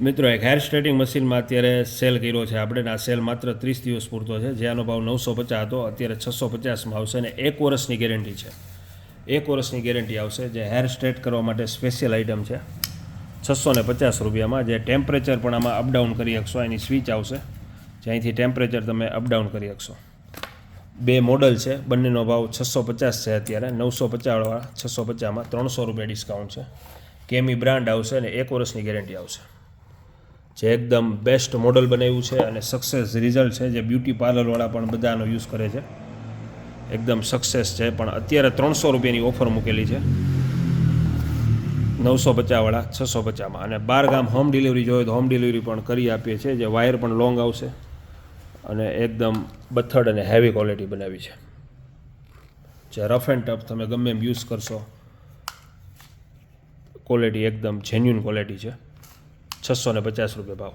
મિત્રો એક hair stretching મશીનમાં અત્યારે સેલ કર્યો છે આપણે. આ સેલ માત્ર 30 દિવસ પૂરતો છે. જેનો ભાવ 950 હતો, અત્યારે 650માં આવશે અને 1 વર્ષની ગેરંટી છે. 1 વર્ષની ગેરંટી આવશે. જે હેર સ્ટ્રેટ કરવા માટે સ્પેશિયલ આઇટમ છે. 650 રૂપિયામાં. જે ટેમ્પરેચર પણ આમાં અપડાઉન કરી શકશો. એની સ્વિચ આવશે જ્યાંથી ટેમ્પરેચર તમે અપડાઉન કરી શકશો. 2 મોડલ છે, બંનેનો ભાવ 650 છે અત્યારે. 950વાળા 650માં 300 રૂપિયા ડિસ્કાઉન્ટ છે. કેમી બ્રાન્ડ આવશે અને 1 વર્ષની ગેરંટી આવશે. જે એકદમ બેસ્ટ મોડલ બનાવ્યું છે અને સક્સેસ રિઝલ્ટ છે. જે બ્યુટી પાર્લરવાળા પણ બધાનો યુઝ કરે છે. એકદમ સક્સેસ છે. પણ અત્યારે 300 રૂપિયાની ઓફર મૂકેલી છે. 950વાળા 650માં. અને 12 ગામ હોમ ડિલિવરી જોઈએ તો હોમ ડિલિવરી પણ કરી આપીએ છીએ. જે વાયર પણ લોંગ આવશે અને એકદમ બથડ અને હેવી ક્વોલિટી બનાવી છે. જે રફ એન્ડ ટફ તમે ગમે એમ યુઝ કરશો, ક્વોલિટી એકદમ જેન્યુન ક્વોલિટી છે. 650 રૂપિયા ભાવ.